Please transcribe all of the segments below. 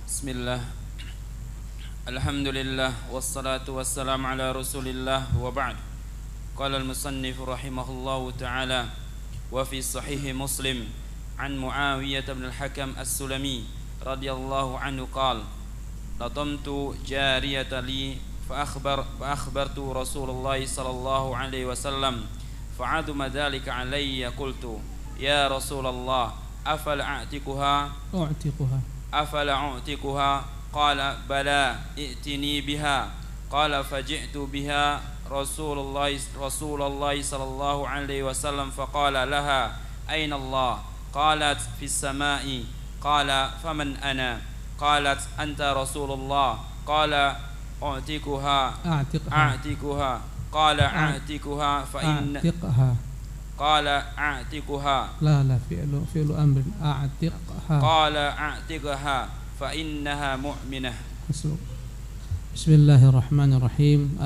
Bismillah. Alhamdulillah wassalatu wassalamu ala Rasulillah wa ba'd. Qala al-musannif rahimahullahu ta'ala wa fi sahih Muslim an Muawiyah bin al-Hakam as-Sulami radhiyallahu anhu qala latamtu jariyatan li فأخبرت رسول الله صلى الله عليه وسلم فعدم ذلك علي قلت يا رسول الله أفلا أعتقها قال بلى ائتني بها قال فجئت بها رسول الله صلى الله عليه وسلم فقال لها أين الله قالت في السماء قال فمن أنا قالت أنت رسول الله قال أعتقها قال أعتقها فإن قال أعتقها لا فعل أمر أعتقها قال أعتقها فإنها مؤمنة. بسم الله الرحمن الرحيم.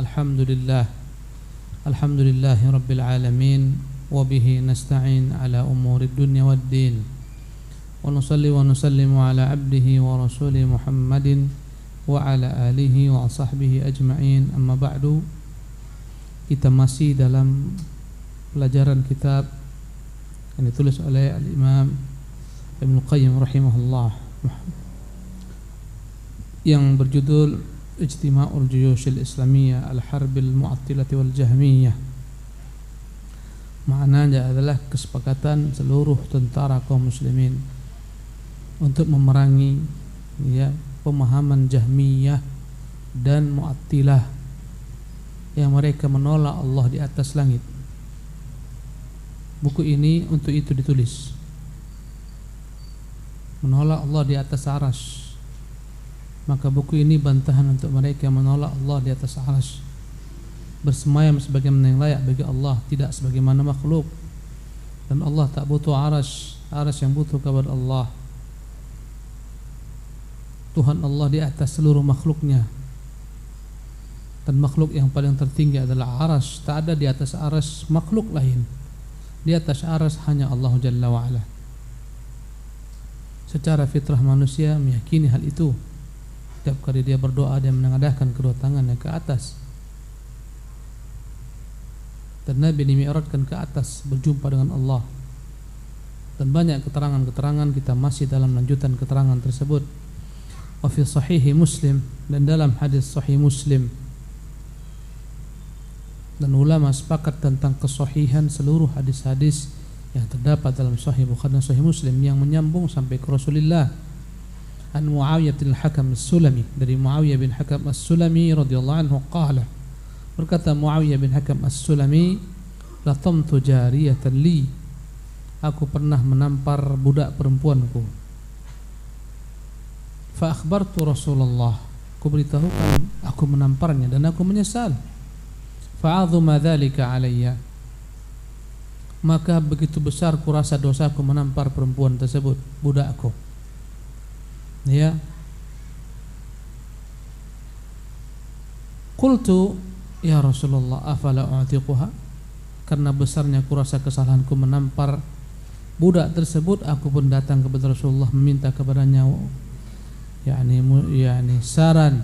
الحمد لله رب العالمين وبه نستعين على أمور الدنيا والدين ونصلي ونسلم على عبده ورسوله محمد وعلى آله وصحبه أجمعين. Amma ba'du. Kita masih dalam pelajaran kitab yang ditulis oleh Al-Imam Ibnu Qayyim rahimahullah yang berjudul Ijtima'ul Juyushil Islamiyah Al-Harbil Mu'attilati wal Jahmiyah. Maknanya adalah kesepakatan seluruh tentara kaum muslimin untuk memerangi pemahaman Jahmiyah dan Mu'attilah yang mereka menolak Allah di atas langit. Buku ini untuk itu ditulis, menolak Allah di atas arsy. Maka buku ini bantahan untuk mereka yang menolak Allah di atas arsy, bersemayam sebagaimana yang layak bagi Allah, tidak sebagaimana makhluk. Dan Allah tak butuh arsy yang butuh kepada Allah. Tuhan Allah di atas seluruh makhluknya, dan makhluk yang paling tertinggi adalah arsy. Tak ada di atas arsy makhluk lain. Di atas arsy hanya Allah Jalla wa'ala. Secara fitrah manusia meyakini hal itu. Setiap kali dia berdoa, dia menengadahkan kedua tangannya ke atas. Dan Nabi dimi'rajkan ke atas berjumpa dengan Allah. Dan banyak keterangan-keterangan, kita masih dalam lanjutan keterangan tersebut. Wa fi sahih Muslim, dan dalam hadis sahih Muslim, dan ulama sepakat tentang kesahihan seluruh hadis-hadis yang terdapat dalam Sahih Bukhari dan Sahih Muslim yang menyambung sampai ke Rasulullah. An Muawiyah bin Hakam as-Sulami, dari Muawiyah bin Hakam as-Sulami radhiyallahu anhu qala, berkata Muawiyah bin Hakam as-Sulami, latamtu jariyatan li, aku pernah menampar budak perempuanku. Fa akhbartu Rasulullah, aku beritahukan aku menamparnya dan aku menyesal. Fa'adhuma dzalika alayya, maka begitu besar kurasa dosaku menampar perempuan tersebut, budakku. Ya. Qultu ya Rasulullah afala u'tiquha, karena besarnya kurasa kesalahanku menampar budak tersebut, aku pun datang kepada Rasulullah meminta kepadanya yakni saran,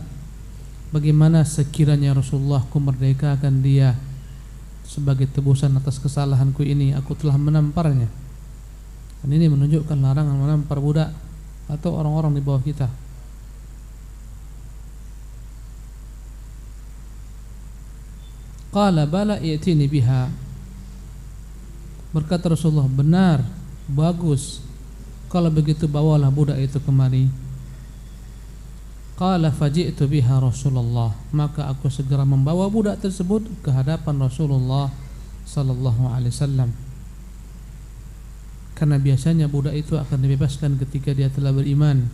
bagaimana sekiranya Rasulullah ku merdekakan dia sebagai tebusan atas kesalahanku ini, aku telah menamparnya. Dan ini menunjukkan larangan menampar budak atau orang-orang di bawah kita. Qala bala i'tini biha, berkata Rasulullah, benar, bagus, kalau begitu bawalah budak itu kemari. Qala faji'tu biha Rasulullah, maka aku segera membawa budak tersebut ke hadapan Rasulullah sallallahu alaihi wasallam. Karena biasanya budak itu akan dibebaskan ketika dia telah beriman.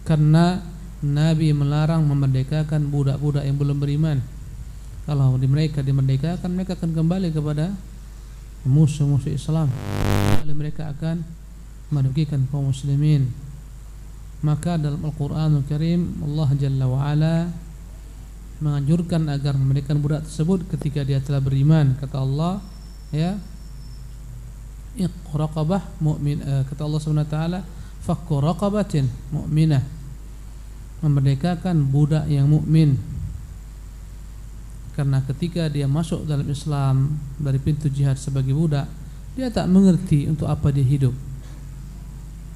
Karena Nabi melarang memerdekakan budak-budak yang belum beriman. Kalau mereka dimerdekakan, mereka akan kembali kepada musuh-musuh Islam. Lalu mereka akan merugikan kaum muslimin. Maka dalam Al-Quranul Karim Allah Jalla wa'ala menganjurkan agar memberikan budak tersebut ketika dia telah beriman. Kata Allah, ya, raqabah mu'min, kata Allah Subhanahu wa taala, fakku raqabatin mu'minah, memerdekakan budak yang mukmin. Karena ketika dia masuk dalam Islam dari pintu jihad sebagai budak, dia tak mengerti untuk apa dia hidup.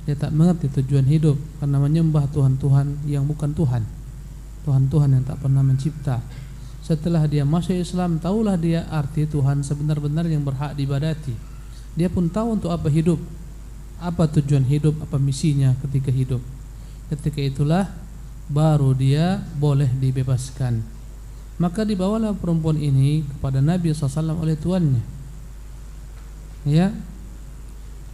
Dia tak mengerti tujuan hidup karena menyembah Tuhan-Tuhan yang bukan Tuhan. Tuhan-Tuhan yang tak pernah mencipta. Setelah dia masuk Islam, tahulah dia arti Tuhan sebenar-benar yang berhak diibadati. Dia pun tahu untuk apa hidup, apa tujuan hidup, apa misinya ketika hidup. Ketika itulah baru dia boleh dibebaskan. Maka dibawalah perempuan ini kepada Nabi SAW oleh tuannya. Ya,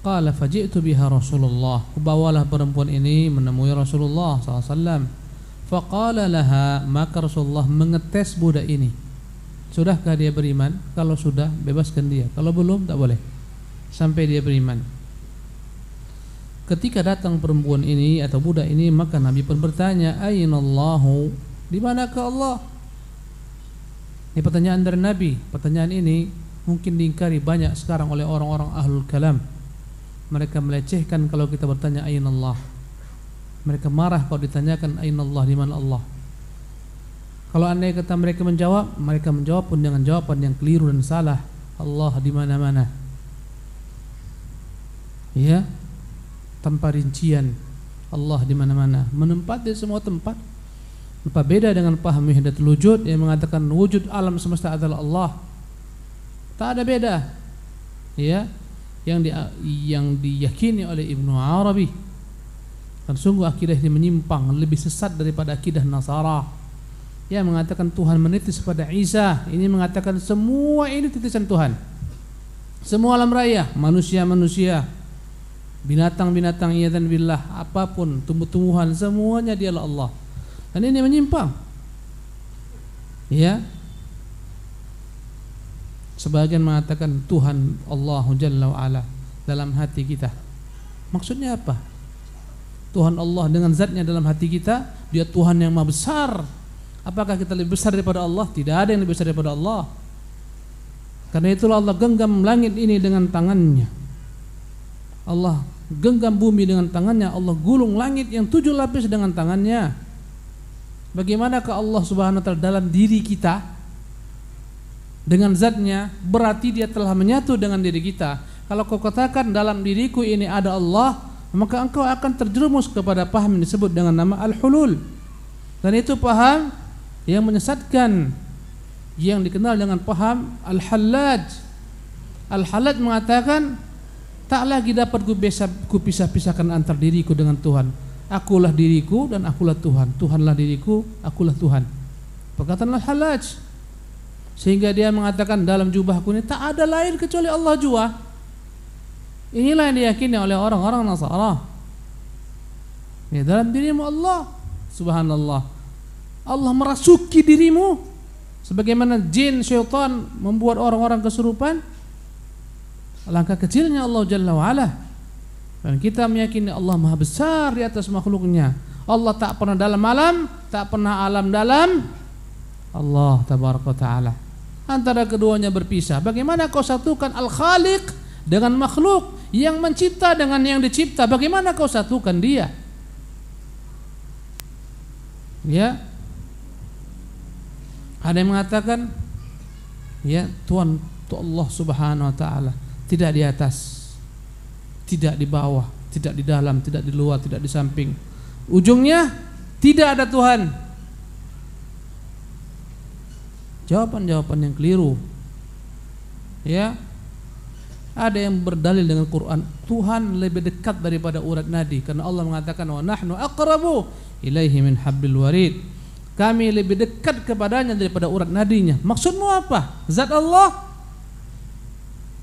qala faji'tu biha Rasulullah. Bawalah perempuan ini menemui Rasulullah SAW. Faqala laha, maka Rasulullah mengetes budak ini. Sudahkah dia beriman? Kalau sudah, bebaskan dia. Kalau belum, tak boleh sampai dia beriman. Ketika datang perempuan ini atau budak ini, maka Nabi pun bertanya, Aynallahu, di manakah Allah? Ini pertanyaan dari Nabi. Pertanyaan ini mungkin diingkari banyak sekarang oleh orang-orang ahlul kalam. Mereka melecehkan kalau kita bertanya Aynallah. Mereka marah kalau ditanyakan Aynallah, di mana Allah. Kalau andai kata mereka menjawab pun dengan jawaban yang keliru dan salah. Allah di mana-mana. Ya, tanpa rincian. Allah di mana-mana, menempat di semua tempat. Apa beda dengan paham wahdatul wujud yang mengatakan wujud alam semesta adalah Allah? Tak ada beda. Ya, yang diyakini oleh Ibnu Arabi. Dan sungguh akidah ini menyimpang, lebih sesat daripada akidah Nasara. Yang mengatakan Tuhan menitis pada Isa, ini mengatakan semua ini titisan Tuhan. Semua alam raya, manusia-manusia, binatang-binatang, iyadzan billah, apapun, tumbuh-tumbuhan, semuanya dialah Allah. Dan ini menyimpang. Ya. Sebagian mengatakan Tuhan Allah Jalla wa Ala dalam hati kita. Maksudnya apa? Tuhan Allah dengan zatnya dalam hati kita, dia Tuhan yang maha besar. Apakah kita lebih besar daripada Allah? Tidak ada yang lebih besar daripada Allah. Karena itulah Allah genggam langit ini dengan tangannya. Allah genggam bumi dengan tangannya. Allah gulung langit yang 7 lapis dengan tangannya. Bagaimanakah Allah Subhanahu wa ta'ala dalam diri kita dengan zatnya? Berarti dia telah menyatu dengan diri kita. Kalau kau katakan dalam diriku ini ada Allah, maka engkau akan terjerumus kepada paham yang disebut dengan nama al-hulul. Dan itu paham yang menyesatkan, yang dikenal dengan paham al-hallaj. Al-hallaj mengatakan tak lagi dapat ku pisah-pisahkan antar diriku dengan Tuhan. Akulah diriku dan akulah Tuhan. Tuhanlah diriku, akulah Tuhan. Perkataan al-hallaj. Sehingga dia mengatakan dalam jubahku ini tak ada lain kecuali Allah jua. Inilah yang diyakini oleh orang-orang Nasara. Ya, dalam dirimu Allah, subhanallah. Allah merasuki dirimu sebagaimana jin syaitan membuat orang-orang kesurupan. Alangkah kecilnya Allah Jalla wa Ala. Dan kita meyakini Allah maha besar di atas makhluknya. Allah tak pernah dalam alam, tak pernah alam dalam Allah tabaraka ta'ala. Antara keduanya berpisah. Bagaimana kau satukan al-khaliq dengan makhluk, yang mencipta dengan yang dicipta? Bagaimana kau satukan dia? Ya. Ada yang mengatakan ya, Tuhan Allah Subhanahu wa ta'ala tidak di atas, tidak di bawah, tidak di dalam, tidak di luar, tidak di samping. Ujungnya tidak ada Tuhan. Jawaban-jawaban yang keliru. Ya. Ada yang berdalil dengan Quran, Tuhan lebih dekat daripada urat nadi, karena Allah mengatakan wa nahnu aqrabu ilaihi min habbil warid. Kami lebih dekat kepadanya daripada urat nadinya. Maksudmu apa? Zat Allah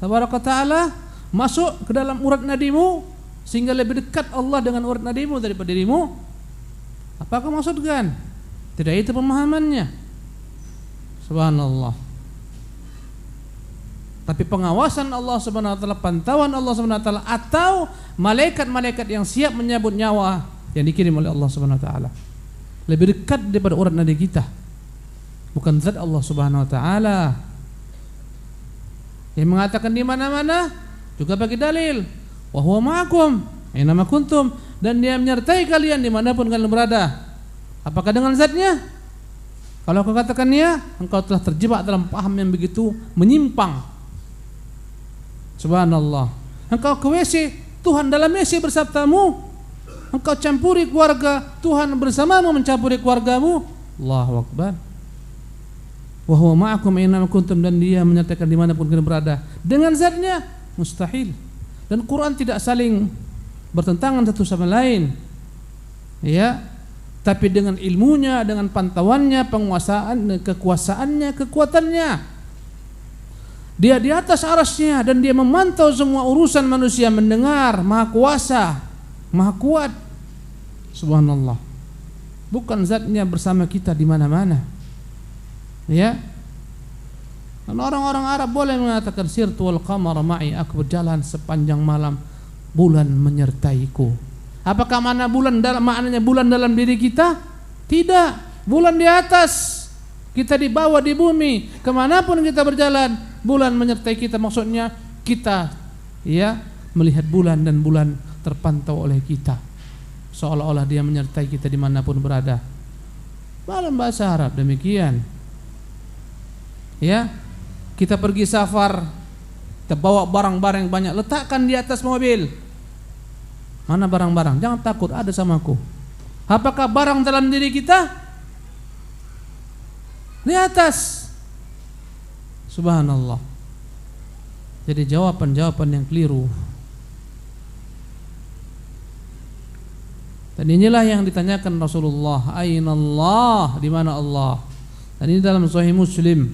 tabaraka ta'ala masuk ke dalam urat nadimu sehingga lebih dekat Allah dengan urat nadimu daripada dirimu? Apakah maksudkan? Tidak itu pemahamannya. Subhanallah. Tapi pengawasan Allah Subhanahu wa ta'ala, pantauan Allah Subhanahu wa ta'ala, atau malaikat-malaikat yang siap menyabut nyawa yang dikirim oleh Allah Subhanahu wa ta'ala lebih dekat daripada urat nadi kita. Bukan zat Allah Subhanahu wa ta'ala. Yang mengatakan di mana-mana juga bagi dalil, wa huwa ma'akum aina ma kuntum, dan dia menyertai kalian dimanapun kalian berada. Apakah dengan zatnya? Kalau kau katakan ya, engkau telah terjebak dalam paham yang begitu menyimpang. Subhanallah. Engkau ke WC, Tuhan dalam WC bersabdamu. Engkau campuri keluarga, Tuhan bersamamu mencampuri keluargamu. Allahu Akbar. Wa huwa ma'akum aina kuntum, dan Dia menyertakan dimanapun kalian berada. Dengan zatnya mustahil. Dan Quran tidak saling bertentangan satu sama lain. Ya. Tapi dengan ilmunya, dengan pantauannya, penguasaan, kekuasaannya, kekuatannya, Dia di atas arasnya dan Dia memantau semua urusan manusia, mendengar, maha kuasa, maha kuat. Subhanallah. Bukan zatnya bersama kita di mana-mana. Ya. Dan orang-orang Arab boleh mengatakan sirtu wal qamar ma'i, aku berjalan sepanjang malam, bulan menyertaiku. Apakah maknanya bulan dalam diri kita? Tidak. Bulan di atas, kita dibawa di bumi, kemanapun kita berjalan, bulan menyertai kita. Maksudnya kita ya melihat bulan dan bulan terpantau oleh kita, seolah-olah Dia menyertai kita dimanapun berada. Dalam bahasa Arab demikian. Ya, kita pergi safar, kita bawa barang-barang yang banyak, letakkan di atas mobil. Mana barang-barang? Jangan takut, ada samaku. Apakah barang dalam diri kita? Di atas. Subhanallah. Jadi jawaban-jawaban yang keliru. Dan inilah yang ditanyakan Rasulullah, Aina Allah, di mana Allah? Dan ini dalam Sahih Muslim.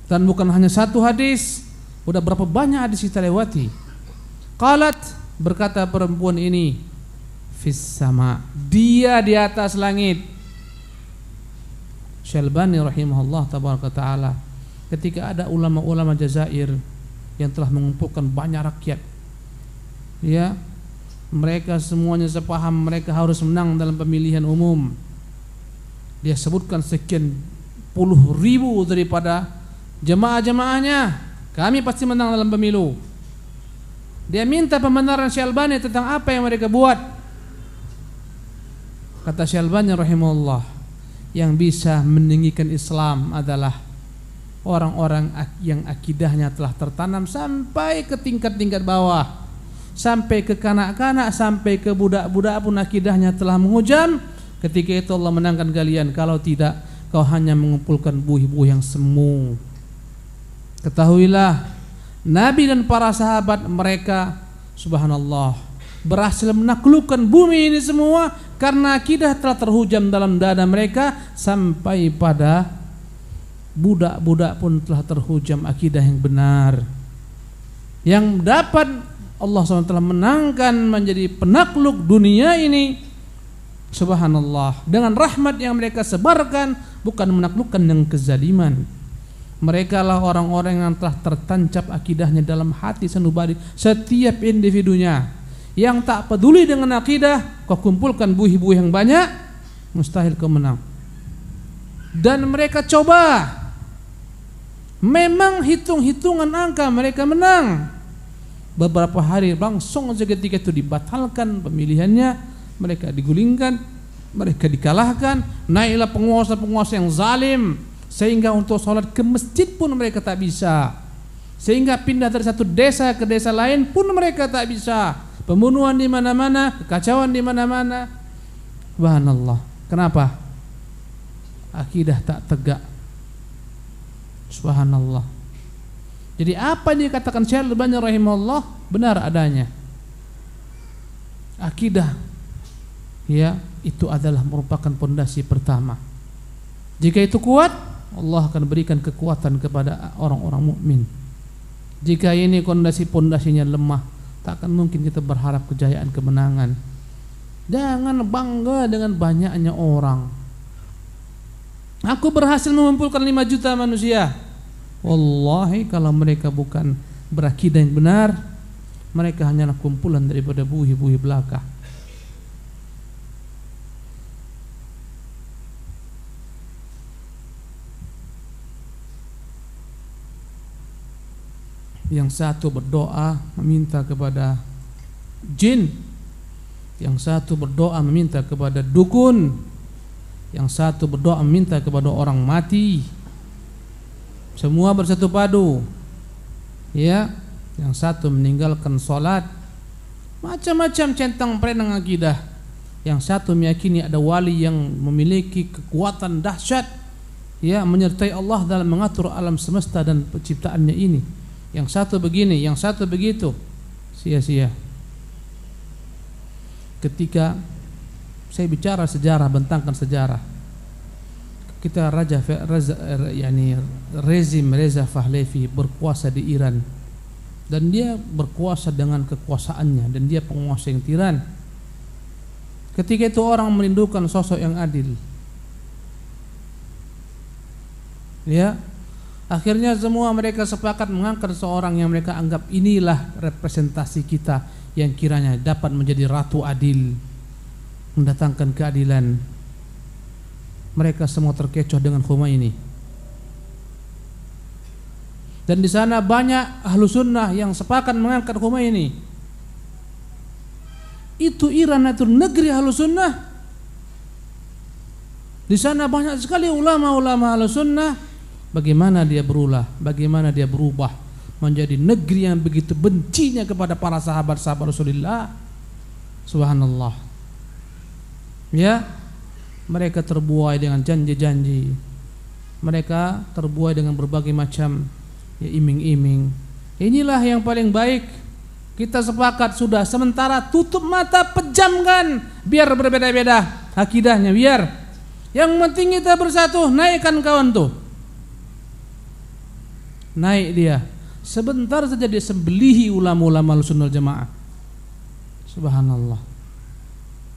Dan bukan hanya satu hadis, udah berapa banyak hadis kita lewati. Qalat, berkata perempuan ini, fis sama, Dia di atas langit. Syalbani rahimahullah tabaraka taala, ketika ada ulama-ulama Jazair yang telah mengumpulkan banyak rakyat, ya, mereka semuanya sepaham mereka harus menang dalam pemilihan umum. Dia sebutkan sekian puluh ribu daripada jemaah-jemaahnya, kami pasti menang dalam pemilu. Dia minta pembenaran Syalbani tentang apa yang mereka buat. Kata Syalbani rahimahullah, yang bisa meninggikan Islam adalah orang-orang yang akidahnya telah tertanam sampai ke tingkat-tingkat bawah, sampai ke kanak-kanak, sampai ke budak-budak pun akidahnya telah menghujam. Ketika itu Allah menangkan kalian. Kalau tidak, kau hanya mengumpulkan buih-buih yang semu. Ketahuilah, Nabi dan para sahabat mereka, subhanallah, berhasil menaklukkan bumi ini semua karena akidah telah terhujam dalam dada mereka, sampai pada budak-budak pun telah terhujam akidah yang benar. Yang dapat Allah SWT menangkan menjadi penakluk dunia ini, subhanallah, dengan rahmat yang mereka sebarkan, bukan menaklukkan dengan kezaliman. Mereka lah orang-orang yang telah tertancap akidahnya dalam hati sanubari setiap individunya. Yang tak peduli dengan akidah, kau kumpulkan buih-buih yang banyak, mustahil kau menang. Dan mereka coba, memang hitung-hitungan angka mereka menang. Beberapa hari langsung seketika itu dibatalkan pemilihannya, mereka digulingkan, mereka dikalahkan. Naiklah penguasa-penguasa yang zalim, sehingga untuk sholat ke masjid pun mereka tak bisa. Sehingga pindah dari satu desa ke desa lain pun mereka tak bisa. Pembunuhan di mana-mana, kekacauan di mana-mana. Subhanallah. Kenapa? Akidah tak tegak. Subhanallah. Jadi apa yang dikatakan Syekh Al-Albani rahimahullah benar adanya. Akidah, ya, itu adalah merupakan pondasi pertama. Jika itu kuat, Allah akan berikan kekuatan kepada orang-orang mukmin. Jika ini pondasinya lemah, tak akan mungkin kita berharap kejayaan, kemenangan. Jangan bangga dengan banyaknya orang. Aku berhasil mengumpulkan 5 juta manusia. Wallahi kalau mereka bukan berakidah yang benar, mereka hanyalah kumpulan daripada buih-buih belaka. Yang satu berdoa meminta kepada jin yang satu berdoa meminta kepada dukun, yang satu berdoa meminta kepada orang mati. Semua bersatu padu. Ya, yang satu meninggalkan salat. Macam-macam centang perenang akidah. Yang satu meyakini ada wali yang memiliki kekuatan dahsyat, ya, menyertai Allah dalam mengatur alam semesta dan penciptaannya ini. Yang satu begini, yang satu begitu. Sia-sia. Ketika saya bicara sejarah, bentangkan sejarah, kita rezim Reza Pahlavi berkuasa di Iran, dan dia berkuasa dengan kekuasaannya, dan dia penguasa yang tiran. Ketika itu orang merindukan sosok yang adil. Ya, akhirnya semua mereka sepakat mengangkat seorang yang mereka anggap inilah representasi kita yang kiranya dapat menjadi ratu adil, mendatangkan keadilan. Mereka semua terkecoh dengan Khomeini. Dan di sana banyak ahlu sunnah yang sepakat mengangkat Khomeini. Itu Iran, itu negeri ahlu sunnah. Di sana banyak sekali ulama-ulama ahlu sunnah. Bagaimana dia berulah, bagaimana dia berubah menjadi negeri yang begitu bencinya kepada para sahabat-sahabat Rasulullah. Subhanallah. Ya, mereka terbuai dengan janji-janji. Mereka terbuai dengan berbagai macam, ya, iming-iming. Inilah yang paling baik. Kita sepakat sudah, sementara tutup mata, pejamkan, biar berbeda-beda akidahnya, biar. Yang penting kita bersatu, naikkan kawan tuh. Naik dia. Sebentar saja dia sembelihi ulama-ulama Ahlussunnah wal Jamaah. Subhanallah.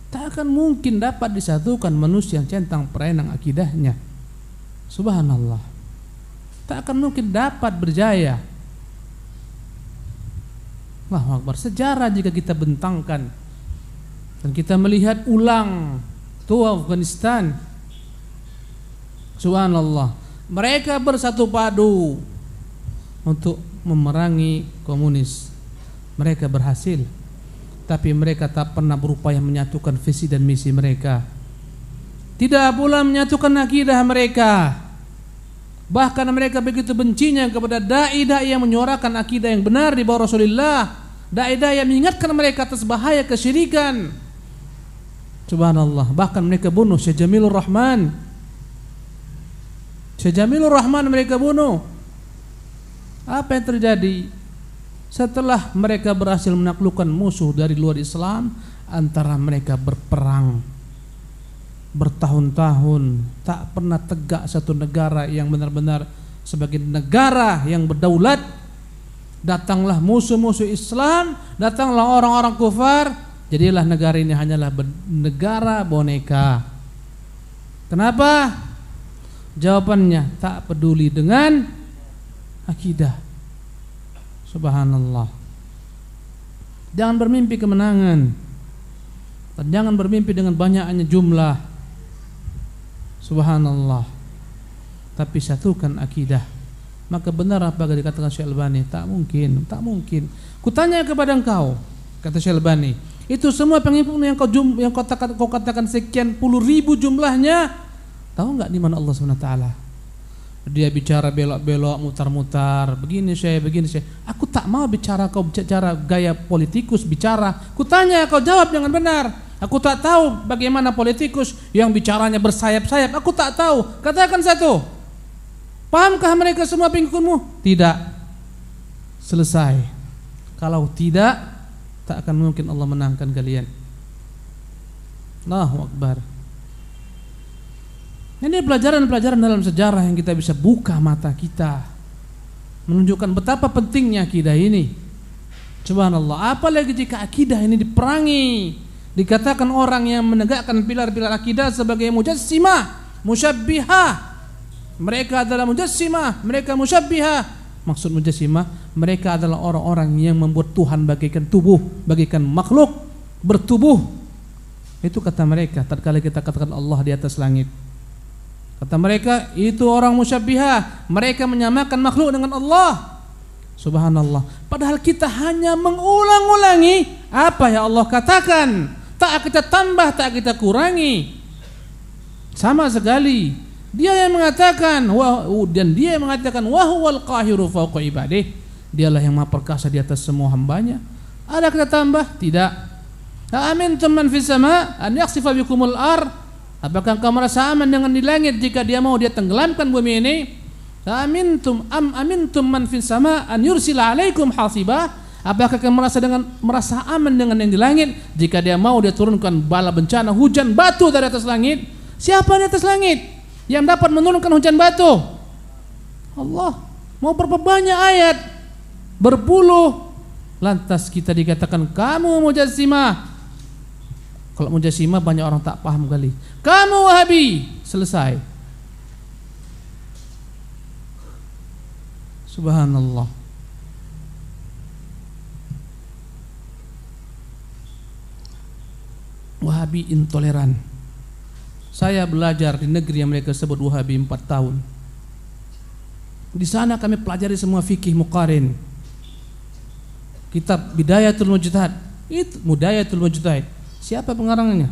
Tak akan mungkin dapat disatukan manusia yang centang perenang akidahnya. Subhanallah. Tak akan mungkin dapat berjaya. Allahu Akbar. Sejarah jika kita bentangkan dan kita melihat ulang tuh Afghanistan. Subhanallah. Mereka bersatu padu untuk memerangi komunis. Mereka berhasil, tapi mereka tak pernah berupaya menyatukan visi dan misi mereka. Tidak pula menyatukan akidah mereka. Bahkan mereka begitu bencinya kepada dai-dai yang menyuarakan akidah yang benar di bawah Rasulullah, dai-dai yang mengingatkan mereka atas bahaya kesyirikan. Subhanallah. Bahkan mereka bunuh Syekh Jamilur Rahman. Syekh Jamilur Rahman mereka bunuh. Apa yang terjadi? Setelah mereka berhasil menaklukkan musuh dari luar Islam, antara mereka berperang bertahun-tahun, tak pernah tegak satu negara yang benar-benar sebagai negara yang berdaulat. Datanglah musuh-musuh Islam, datanglah orang-orang kufar, jadilah negara ini hanyalah negara boneka. Kenapa? Jawabannya, tak peduli dengan akidah. Subhanallah. Jangan bermimpi kemenangan, dan jangan bermimpi dengan banyaknya jumlah. Subhanallah. Tapi satukan akidah. Maka benar apa yang dikatakan Syekh Albani, tak mungkin, tak mungkin. Kutanya kepada engkau, kata Syekh Albani, itu semua pengikutmu yang kau katakan sekian puluh ribu jumlahnya, tahu enggak di mana Allah SWT? Dia bicara belok-belok, mutar-mutar, begini saya. Aku tak mau bicara kau bicara gaya politikus bicara. Kutanya kau jawab dengan benar. Aku tak tahu bagaimana politikus yang bicaranya bersayap-sayap. Aku tak tahu. Katakan satu. Pahamkah mereka semua pengikutmu? Tidak. Selesai. Kalau tidak, tak akan mungkin Allah menangkan kalian. Allahu Akbar. Ini pelajaran-pelajaran dalam sejarah yang kita bisa buka mata kita, menunjukkan betapa pentingnya akidah ini. Subhanallah. Apalagi jika akidah ini diperangi, dikatakan orang yang menegakkan pilar-pilar akidah sebagai mujassimah, musyabbihah. Mereka adalah mujassimah, mereka musyabbihah. Maksud mujassimah, mereka adalah orang-orang yang membuat Tuhan bagaikan tubuh, bagaikan makhluk bertubuh. Itu kata mereka tatkala kita katakan Allah di atas langit. Kata mereka, itu orang musyabbihah, mereka menyamakan makhluk dengan Allah. Subhanallah. Padahal kita hanya mengulang-ulangi apa yang Allah katakan. Tak kita tambah, tak kita kurangi sama sekali. Dia yang mengatakan dan dia yang mengatakan wa huwal qahiru fawqa ibadihi. Dialah yang maha perkasa di atas semua hambanya. Ada kita tambah? Tidak. Amintum man fis sama an yakhsifa bikumul ard. Apakah engkau merasa aman dengan di langit jika dia mau dia tenggelamkan bumi ini? Amintum man fis sama an yursila alaikum hasibah. Apakah kamu merasa aman dengan yang di langit jika dia mau dia turunkan bala bencana hujan batu dari atas langit? Siapa di atas langit yang dapat menurunkan hujan batu? Allah. Mau berapa banyak ayat? Berpuluh. Lantas kita dikatakan kamu mujassimah. Kalau mujassimah banyak orang tak paham kali. Kamu Wahabi. Selesai. Subhanallah. Wahabi intoleran. Saya belajar di negeri yang mereka sebut Wahabi 4 tahun. Di sana kami pelajari semua fikih muqarin. Kitab Bidayatul Mujtahid. Itu Bidayatul Mujtahid. Siapa pengarangnya?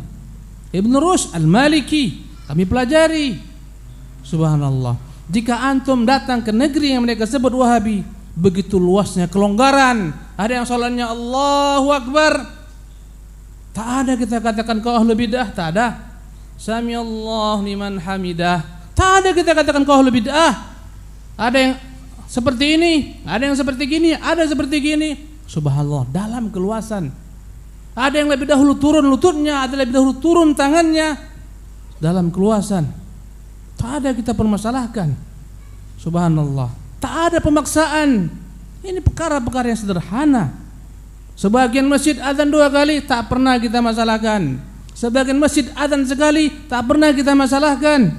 Ibn Rushd Al-Maliki. Kami pelajari. Subhanallah. Jika antum datang ke negeri yang mereka sebut Wahabi, begitu luasnya kelonggaran. Ada yang salatnya Allahu Akbar. Tak ada kita katakan kau ahlu bid'ah, tak ada. Samiallahu liman hamidah. Tak ada kita katakan kau ahlu bid'ah. Ada yang seperti ini, ada yang seperti gini, ada seperti gini. Subhanallah, dalam keluasan. Ada yang lebih dahulu turun lututnya, ada lebih dahulu turun tangannya. Dalam keluasan. Tak ada kita permasalahkan. Subhanallah. Tak ada pemaksaan. Ini perkara-perkara yang sederhana. Sebagian masjid azan 2 kali tak pernah kita masalahkan. Sebagian masjid azan sekali tak pernah kita masalahkan.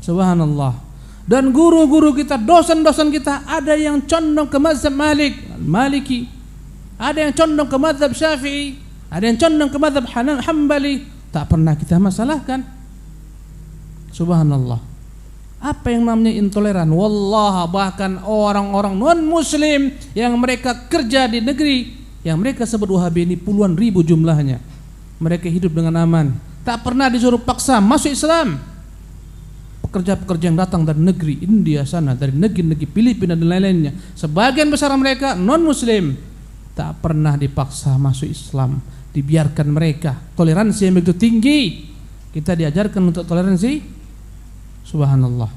Subhanallah. Dan guru-guru kita, dosen-dosen kita ada yang condong ke mazhab Maliki, ada yang condong ke mazhab Syafi'i, ada yang condong ke mazhab Hambali, tak pernah kita masalahkan. Subhanallah. Apa yang namanya intoleran? Wallah, bahkan orang-orang non-muslim yang mereka kerja di negeri yang mereka sebut Wahabi ini puluhan ribu jumlahnya. Mereka hidup dengan aman, tak pernah disuruh paksa masuk Islam. Pekerja-pekerja yang datang dari negeri India sana, dari negeri-negeri Filipina dan lain-lainnya, sebagian besar mereka non-muslim, tak pernah dipaksa masuk Islam, dibiarkan mereka. Toleransi yang begitu tinggi. Kita diajarkan untuk toleransi. Subhanallah.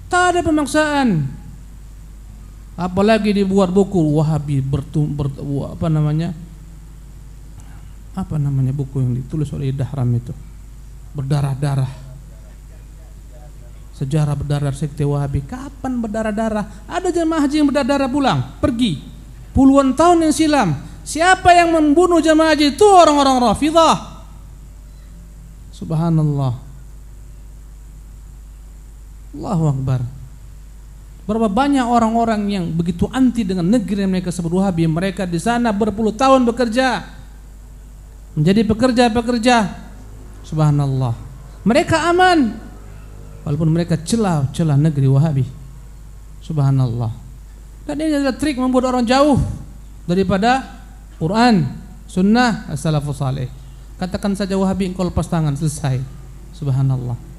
Tak ada pemaksaan. Apalagi dibuat buku Wahabi apa namanya buku yang ditulis oleh Dahram itu, berdarah-darah. Sejarah berdarah sekte Wahabi. Kapan berdarah-darah? Ada jemaah haji yang berdarah-darah pulang, pergi puluhan tahun yang silam. Siapa yang membunuh jemaah haji itu? Orang-orang Rafidhah. Subhanallah. Allahu Akbar. Berapa banyak orang-orang yang begitu anti dengan negeri yang mereka sebut Wahabi. Mereka di sana berpuluh tahun bekerja, menjadi pekerja-pekerja. Subhanallah. Mereka aman, walaupun mereka celah negeri Wahabi. Subhanallah. Dan ini adalah trik membuat orang jauh daripada Quran, Sunnah, as-salafus salih. Katakan saja Wahabi, engkau lepas tangan, selesai. Subhanallah.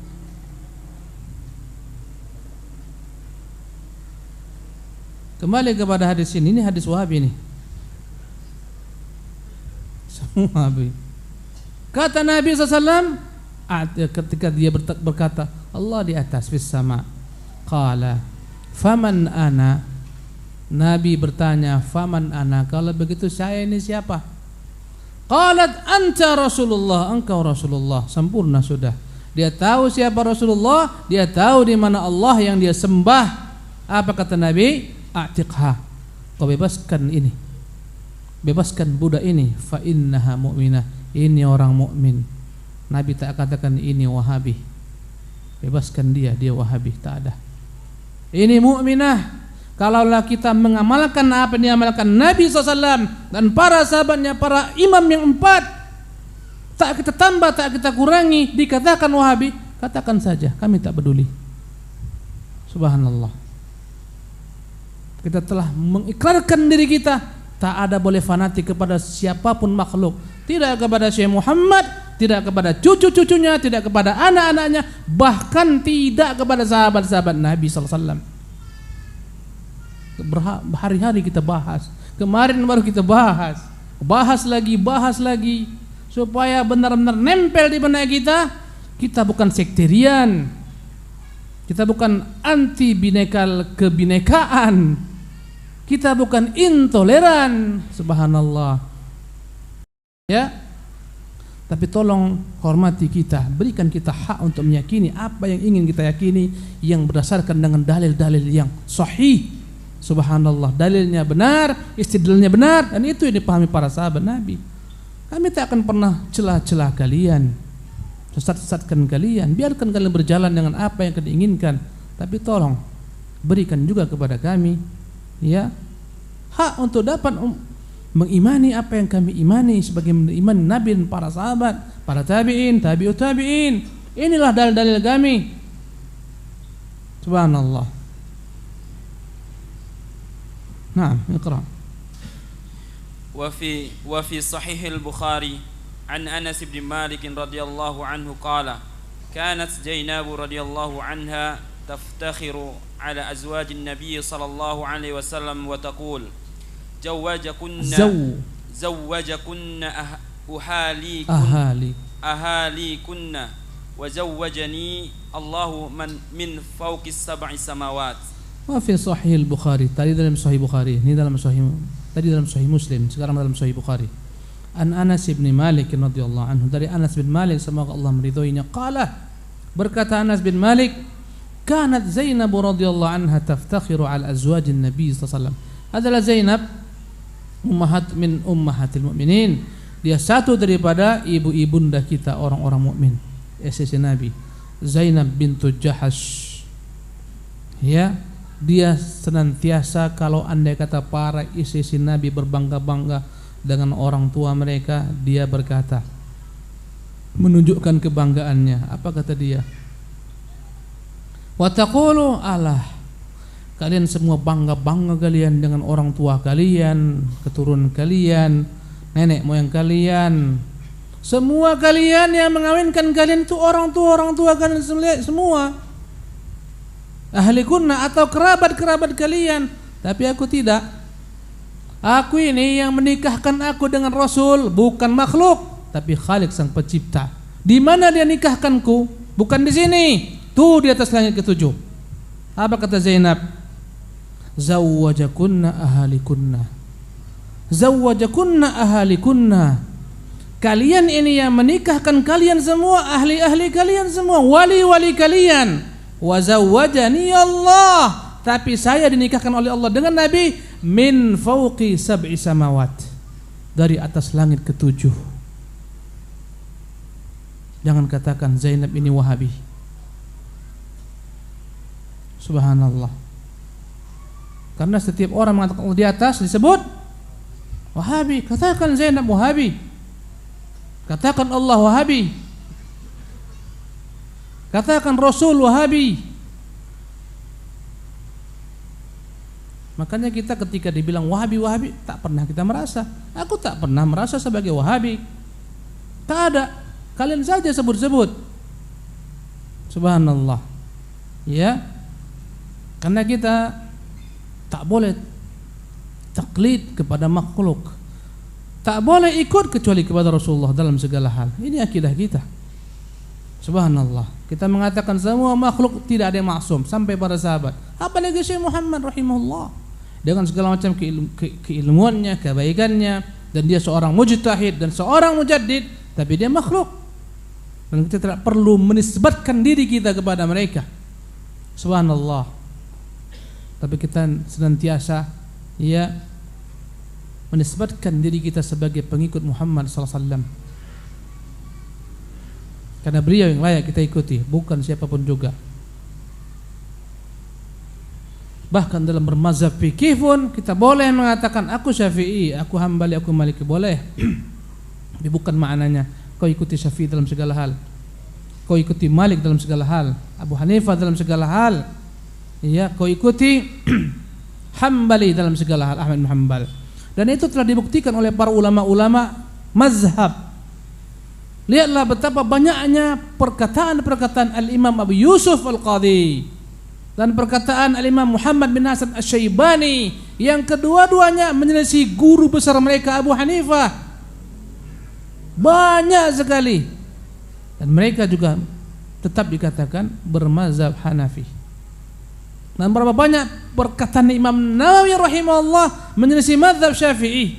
Kembali kepada hadis ini hadis Wahabi ini. Semua Wahabi. Kata Nabi SAW ketika dia berkata, Allah di atas fis sama. Qala faman ana. Nabi bertanya, faman ana, kalau begitu saya ini siapa? Qalat anta Rasulullah, engkau Rasulullah. Sempurna sudah. Dia tahu siapa Rasulullah, dia tahu di mana Allah yang dia sembah. Apa kata Nabi? A'tiqha, kau bebaskan ini, bebaskan budak ini. Fa innaha mu'minah, ini orang mukmin. Nabi tak katakan ini Wahabi, bebaskan dia Wahabi, tak ada. Ini mukminah. Kalaulah kita mengamalkan apa yang diamalkan Nabi SAW dan para sahabatnya, para imam yang 4, tak kita tambah, tak kita kurangi, dikatakan Wahabi, katakan saja, kami tak peduli. Subhanallah. Kita telah mengikrarkan diri kita, tak ada boleh fanatik kepada siapapun makhluk, tidak kepada Syekh Muhammad, tidak kepada cucu-cucunya, tidak kepada anak-anaknya, bahkan tidak kepada sahabat-sahabat Nabi sallallahu alaihi wasallam. Berhari-hari kita bahas. Kemarin baru kita bahas lagi supaya benar-benar nempel di benak kita. Kita bukan sekterian, kita bukan anti kebinekaan, kita bukan intoleran, subhanallah ya. Tapi tolong hormati kita, berikan kita hak untuk meyakini apa yang ingin kita yakini, yang berdasarkan dengan dalil-dalil yang sahih. Subhanallah, dalilnya benar, istidlalnya benar, dan itu yang dipahami para sahabat Nabi. Kami tak akan pernah celah-celah kalian, sesat-sesatkan kalian, biarkan kalian berjalan dengan apa yang kalian inginkan. Tapi tolong berikan juga kepada kami ya hak untuk dapat mengimani apa yang kami imani sebagai iman Nabi dan para sahabat, para tabi'in, tabi'ut tabi'in. Inilah dalil-dalil kami. Subhanallah. نعم اقرأ. وفي صحيح البخاري عن أنس بن مالك رضي الله عنه قال كانت زينب رضي الله عنها تفتخر على أزواج النبي صلى الله عليه وسلم وتقول زوجكن أهاليكن وزوجني الله من فوق السبع سماوات. Fi Sahih Bukhari, tadi dalam Sahih Bukhari, ini dalam Sahih, tadi dalam Sahih Muslim, sekarang dalam Sahih Bukhari. An Anas bin Malik radhiyallahu anhu, dari Anas bin Malik semoga Allah meridhoinya, qala, berkata Anas bin Malik, kanat Zainab radhiyallahu anha taftakhiru ala azwajin Nabi sallallahu alaihi wasallam. Adalah Zainab ummahatil mu'minin, dia satu daripada ibu-ibunda kita orang-orang mukmin, istri Nabi, Zainab bintu Jahash. Ya, dia senantiasa kalau andai kata para istri Nabi berbangga-bangga dengan orang tua mereka, dia berkata, menunjukkan kebanggaannya. Apa kata dia? Wa taqulu, alah, kalian semua bangga-bangga kalian dengan orang tua kalian, keturunan kalian, nenek moyang kalian. Semua kalian yang mengawinkan kalian itu orang tua kalian semua. Ahli kunna atau kerabat-kerabat kalian, tapi aku tidak. Aku ini yang menikahkan aku dengan Rasul, bukan makhluk, tapi Khalik sang pencipta. Di mana dia nikahkanku? Bukan di sini, tuh di atas langit ketujuh. Apa kata Zainab? Zawwajakunna ahalikunna. Kalian ini yang menikahkan kalian semua, ahli-ahli kalian semua, wali-wali kalian. Wa zawwajani Allah, tapi saya dinikahkan oleh Allah dengan Nabi min fauqi sab'i samawat, dari atas langit ketujuh. Jangan katakan Zainab ini Wahabi. Subhanallah. Karena setiap orang mengatakan Allah di atas disebut Wahabi. Katakan Zainab Wahabi, katakan Allah Wahabi, katakan Rasul Wahabi. Makanya kita ketika dibilang Wahabi, tak pernah kita merasa. Aku tak pernah merasa sebagai Wahabi. Tak ada. Kalian saja sebut-sebut. Subhanallah. Ya. Karena kita tak boleh taklid kepada makhluk. Tak boleh ikut kecuali kepada Rasulullah dalam segala hal. Ini akidah kita. Subhanallah. Kita mengatakan semua makhluk tidak ada yang maksum, sampai para sahabat. Apalagi Syekh Muhammad rahimahullah, dengan segala macam keilmuannya, kebaikannya, dan dia seorang mujtahid dan seorang mujaddid, tapi dia makhluk. Dan kita tidak perlu menisbatkan diri kita kepada mereka. Subhanallah. Tapi kita senantiasa ya menisbatkan diri kita sebagai pengikut Muhammad sallallahu alaihi wasallam. Karena beliau yang layak kita ikuti, bukan siapapun juga. Bahkan dalam bermazhab fikih pun kita boleh mengatakan aku Syafi'i, aku Hambali, aku Maliki, boleh. Tapi bukan maknanya kau ikuti Syafi'i dalam segala hal, kau ikuti Malik dalam segala hal, Abu Hanifah dalam segala hal, ya, kau ikuti Hambali dalam segala hal, Ahmad bin Hanbal. Dan itu telah dibuktikan oleh para ulama-ulama mazhab. Lihatlah betapa banyaknya perkataan-perkataan Al-Imam Abu Yusuf Al-Qadhi dan perkataan Al-Imam Muhammad bin Hasan Asy-Syaibani yang kedua-duanya menyelisih guru besar mereka Abu Hanifah. Banyak sekali. Dan mereka juga tetap dikatakan bermazhab Hanafi. Dan berapa banyak perkataan Imam Nawawi rahimahullah menyelisih mazhab Syafi'i.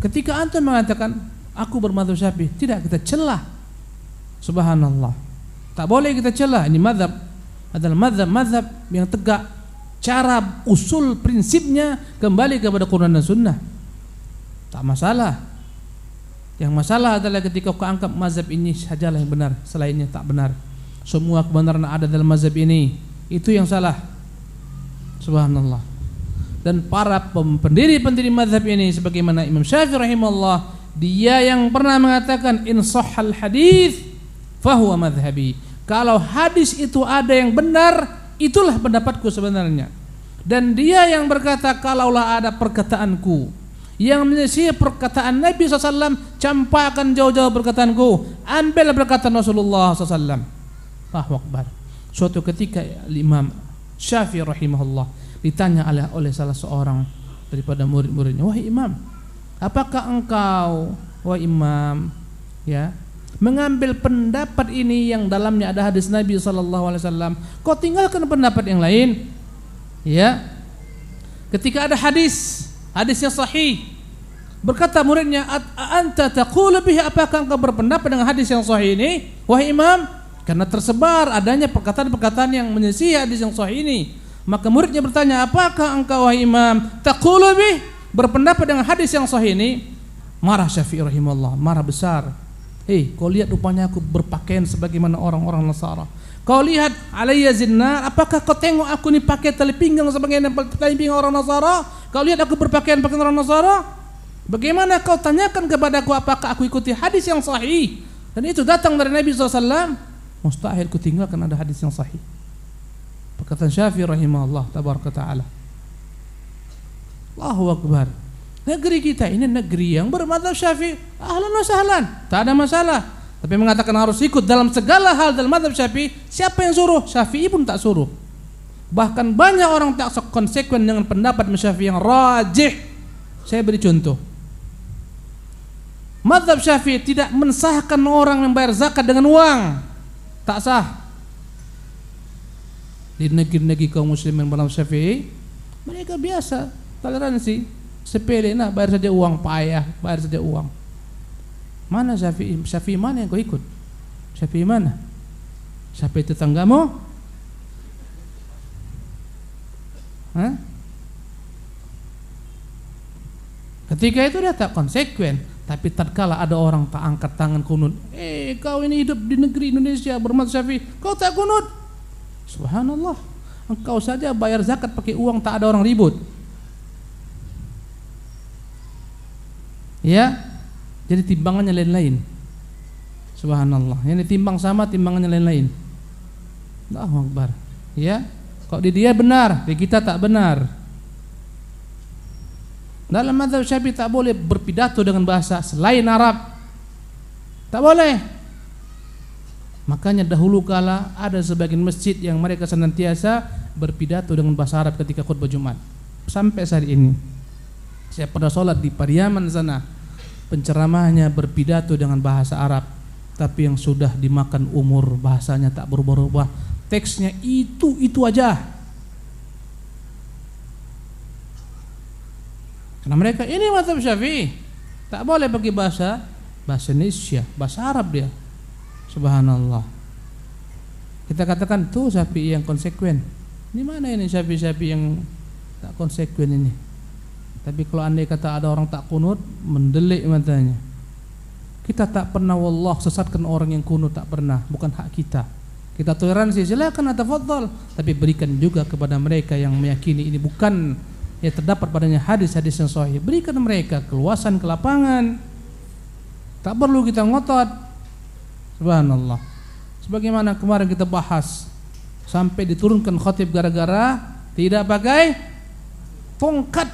Ketika antum mengatakan aku bermazhab Syafi'i, tidak kita celah. Subhanallah. Tak boleh kita celah. Ini mazhab adalah mazhab yang tegak. Cara usul prinsipnya kembali kepada Quran dan Sunnah. Tak masalah. Yang masalah adalah ketika kau anggap mazhab ini sajalah yang benar, selainnya tak benar. Semua kebenaran ada dalam mazhab ini. Itu yang salah. Subhanallah. Dan para pendiri-pendiri mazhab ini sebagaimana Imam Syafi'i rahimahullah, dia yang pernah mengatakan in sahhal hadis fahuwa madhhabi. Kalau hadis itu ada yang benar, itulah pendapatku sebenarnya. Dan dia yang berkata kalaulah ada perkataanku yang menyelisih perkataan Nabi SAW, campakkan jauh-jauh perkataanku, ambil perkataan Rasulullah SAW. Allahu Akbar. Suatu ketika Imam Syafi'i rahimahullah ditanya oleh salah seorang daripada murid-muridnya, wahai Imam, apakah engkau wahai Imam mengambil pendapat ini yang dalamnya ada hadis Nabi SAW, kau tinggalkan pendapat yang lain? Ya, ketika ada hadis yang sahih, berkata muridnya, anta taqulu bihi, apakah engkau berpendapat dengan hadis yang sahih ini wahai Imam? Karena tersebar adanya perkataan-perkataan yang menyelisih hadis yang sahih ini. Maka muridnya bertanya, apakah engkau wahai Imam taqulu bihi, berpendapat dengan hadis yang sahih ini? Marah Syafi'i rahimahullah, marah besar. Kau lihat rupanya aku berpakaian sebagaimana orang-orang Nasara. Kau lihat alayya zinnar, apakah kau tengok aku ni pakai tali pinggang sebagaimana tali pinggang orang Nasara? Kau lihat aku berpakaian orang Nasara? Bagaimana kau tanyakan kepadaku apakah aku ikuti hadis yang sahih? Dan itu datang dari Nabi SAW. Mustahil ku tinggalkan ada hadis yang sahih. Perkataan Syafi'i rahimahullah tabaraka ta'ala. Allahu Akbar. Negeri kita ini negeri yang bermadzhab Syafi'i, ahlan wa sahlan, tak ada masalah. Tapi mengatakan harus ikut dalam segala hal dalam mazhab Syafi'i, siapa yang suruh? Syafi'i pun tak suruh. Bahkan banyak orang tak konsekuen dengan pendapat Syafi'i yang rajih. Saya beri contoh. Mazhab Syafi'i tidak mensahkan orang membayar zakat dengan uang. Tak sah. Di negeri-negeri kaum muslimin dalam Syafi'i, mereka biasa toleransi, sepele, nah bayar saja uang, payah bayar saja uang. Mana Syafi'i mana yang kau ikut? Syafi'i mana? Syafi'i tetanggamu? Ketika itu dia tak konsekuen. Tapi tatkala ada orang tak angkat tangan kunut, kau ini hidup di negeri Indonesia bermadzhab Syafi'i, kau tak kunut? Subhanallah. Engkau saja bayar zakat pakai uang, tak ada orang ribut. Ya, jadi timbangannya lain-lain. Subhanallah. Yang ditimbang sama, timbangannya lain-lain. Allahu Akbar. Ya, kok di dia benar, di kita tak benar. Dalam mazhab Syafi'i tak boleh berpidato dengan bahasa selain Arab. Tak boleh. Makanya dahulu kala ada sebagian masjid yang mereka senantiasa berpidato dengan bahasa Arab ketika khutbah Jumat. Sampai saat ini. Saya pernah sholat di Pariaman sana, penceramahnya berpidato dengan bahasa Arab, tapi yang sudah dimakan umur bahasanya tak berubah-ubah. Teksnya itu aja. Karena mereka ini mazhab Syafi'i, tak boleh pakai bahasa Indonesia, bahasa Arab dia. Subhanallah. Kita katakan tuh Syafi'i yang konsekuen. Ini mana ini Syafi'i yang tak konsekuen ini? Tapi kalau andai kata ada orang tak kunut, mendelik matanya. Kita tak pernah wallah sesatkan orang yang kunut, tak pernah, bukan hak kita. Kita toleransi, silakan tafadhal, tapi berikan juga kepada mereka yang meyakini ini bukan ya terdapat padanya hadis-hadis yang sahih, berikan mereka keluasan ke lapangan. Tak perlu kita ngotot. Subhanallah. Sebagaimana kemarin kita bahas, sampai diturunkan khatib gara-gara tidak pakai tongkat.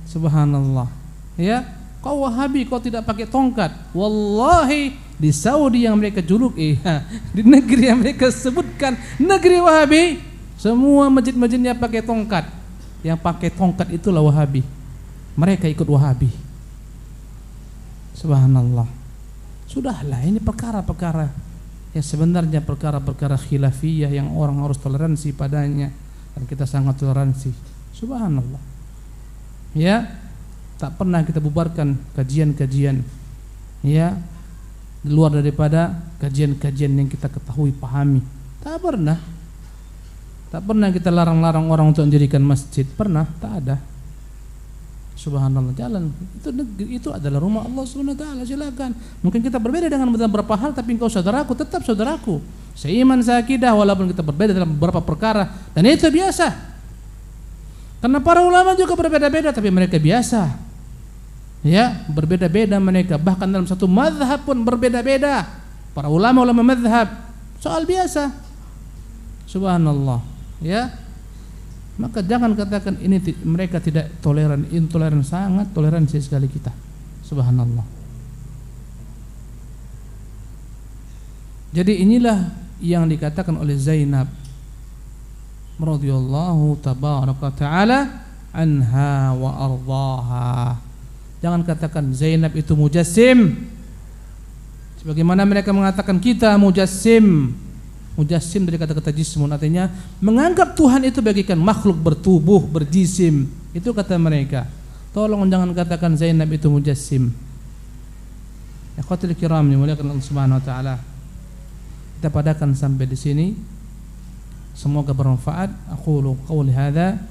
Subhanallah. Ya, kau Wahabi, kau tidak pakai tongkat. Wallahi di Saudi yang mereka juluki, di negeri yang mereka sebutkan negeri Wahabi, semua masjid-masjidnya pakai tongkat. Yang pakai tongkat itulah Wahabi. Mereka ikut Wahabi. Subhanallah. Sudahlah, ini perkara-perkara yang sebenarnya perkara-perkara khilafiyah yang orang harus toleransi padanya, dan kita sangat toleransi. Subhanallah. Ya, tak pernah kita bubarkan kajian-kajian ya di luar daripada kajian-kajian yang kita ketahui, pahami. Tak pernah. Tak pernah kita larang-larang orang untuk mendirikan masjid. Pernah? Tak ada. Subhanallah, jalan itu adalah rumah Allah Subhanahu wa taala, silakan. Mungkin kita berbeda dengan beberapa hal, tapi engkau saudaraku, tetap saudaraku. Seiman, seakidah, walaupun kita berbeda dalam beberapa perkara, dan itu biasa. Karena para ulama juga berbeda-beda, tapi mereka biasa. Ya, berbeda-beda mereka, bahkan dalam satu mazhab pun berbeda-beda. Para ulama mazhab, soal biasa. Subhanallah, ya. Maka jangan katakan ini mereka tidak toleran, intoleran, sangat toleransi sekali kita. Subhanallah. Jadi inilah yang dikatakan oleh Zainab radhiyallahu tabaraka taala anha wa ardhaha. Jangan katakan Zainab itu mujassim, sebagaimana mereka mengatakan kita mujassim. Mujassim dari kata-kata jismun, artinya menganggap Tuhan itu bagikan makhluk bertubuh, berjisim. Itu kata mereka. Tolong jangan katakan Zainab itu mujassim. Ikhwatul kiram dimuliakan Allah Subhanahu wa taala. Kita padakan sampai di sini. Semoga bermanfaat. Aqulu qawli hadza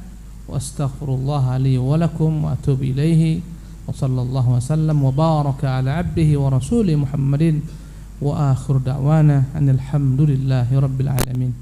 wa astaghfirullah li wa lakum wa atubu ilaihi. Wa sallallahu wa sallam wa baraka ala abdihi wa rasulih Muhammadin. Wa akhir da'wana anil hamdulillahi rabbil alamin.